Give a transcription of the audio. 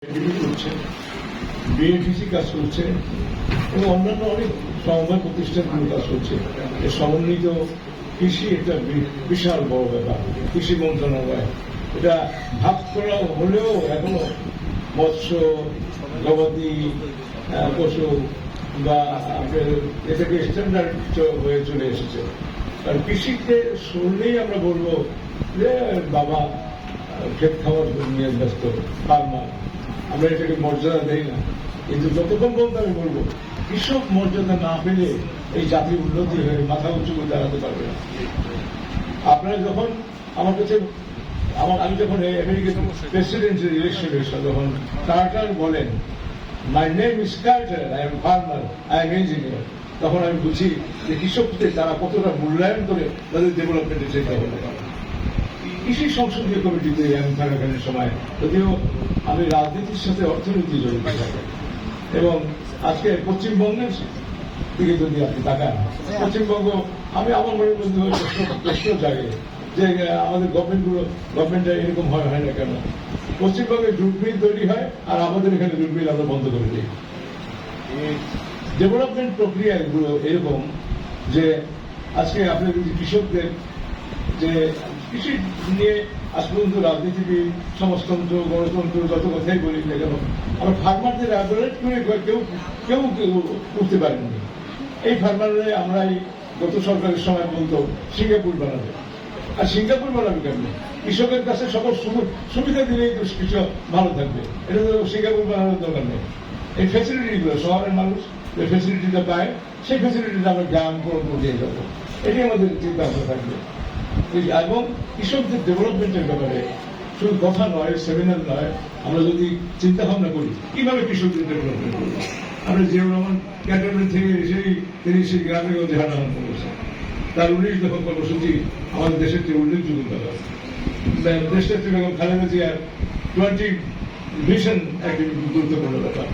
করছে, বিএডিসি কাজ করছে এবং অন্যান্য অনেক সমবায় প্রতিষ্ঠানগুলো কাজ করছে। এই সমন্বিত কৃষি একটা বিশাল বড় ব্যাপার। কৃষি মন্ত্রণালয় এটা ভাগ করা হলেও এখনো মৎস্য, গবাদি পশু বা এটাকে স্ট্যান্ডার্ড হয়ে চলে এসেছে। আর কৃষিতে শুনলেই আমরা বলবো যে বাবা ক্ষেত খাওয়ার নিয়ে ব্যস্ত, ফার্মার। আমরা এটাকে মর্যাদা দেই না, কিন্তু যতক্ষণ পর্যন্ত আমি বলবো কৃষক মর্যাদা না পেলে এই জাতির উন্নতি হয়ে মাথা উঁচু করে দাঁড়াতে পারবে না। আপনারা যখন আমার কাছে আমি যখন আমেরিকান প্রেসিডেন্সিয়াল ইলেকশন এসেছিল, যখন কার্টার বলেন my name is Carter, I am farmer, I am engineer, তখন আমি বুঝি যে কৃষকদের তারা কতটা মূল্যায়ন করে তাদের ডেভেলপমেন্টের চেষ্টা করতে পারে। কৃষি সংসদীয় কমিটিতে আমি থাকাকালীন সময়, যদিও আমি রাজনীতির সাথে অর্থনীতি জড়িত থাকি, এবং আজকে পশ্চিমবঙ্গের দিকে যদি আপনি তাকান, পশ্চিমবঙ্গ আমি আমার মনের মধ্যে প্রশ্ন জাগে যে আমাদের গভর্নমেন্টটা এরকম হয় না কেন? পশ্চিমবঙ্গে জুট মিল তৈরি হয় আর আমাদের এখানে জুট মিল আমরা বন্ধ করে দিই। ডেভেলপমেন্ট প্রক্রিয়া এগুলো এরকম যে আজকে আপনি যদি কৃষকদের যে কৃষি নিয়ে আজ পর্যন্ত রাজনীতিবিদ, সমাজতন্ত্র, গণতন্ত্র যত কথাই বলি না কেন, আমরা ফার্মারদের অ্যাডভারেট করে কেউ উঠতে পারেননি। এই ফার্মাররা আমরা গত সরকারের সময় বলতো সিঙ্গাপুর বানাবে, আর সিঙ্গাপুর বানাবে কেন? কৃষকের কাছে সকল সুবিধা দিলেই তো কৃষক ভালো থাকবে। এটা তো সিঙ্গাপুর বানানোর দরকার নেই। এই ফ্যাসিলিটিগুলো শহরের মানুষ যে ফ্যাসিলিটিটা পায়, সেই ফ্যাসিলিটিটা আমরা গ্রাম দিয়ে যাবো, এটাই আমাদের চিন্তা ভাবনা থাকবে। এবং কৃষকদের ডেভেলপমেন্টের ব্যাপারে শুধু কথা নয়, সেমিনার নয়, আমরা যদি চিন্তা ভাবনা করি কিভাবে কৃষকদের ডেভেলপমেন্ট করবো। আমরা জিয়াউর রহমান ক্যান্টনমেন্ট থেকে এসেই তিনি সেই গ্রামে গঞ্জে হাঁটাহাঁটি করেছেন। তার 19 দফা কর্মসূচি আমাদের দেশের যে উল্লেখযোগ্য ব্যাপার। দেশটা বেগম খালেদা জিয়ার 20 ভিশন একটি গুরুত্বপূর্ণ ব্যাপার।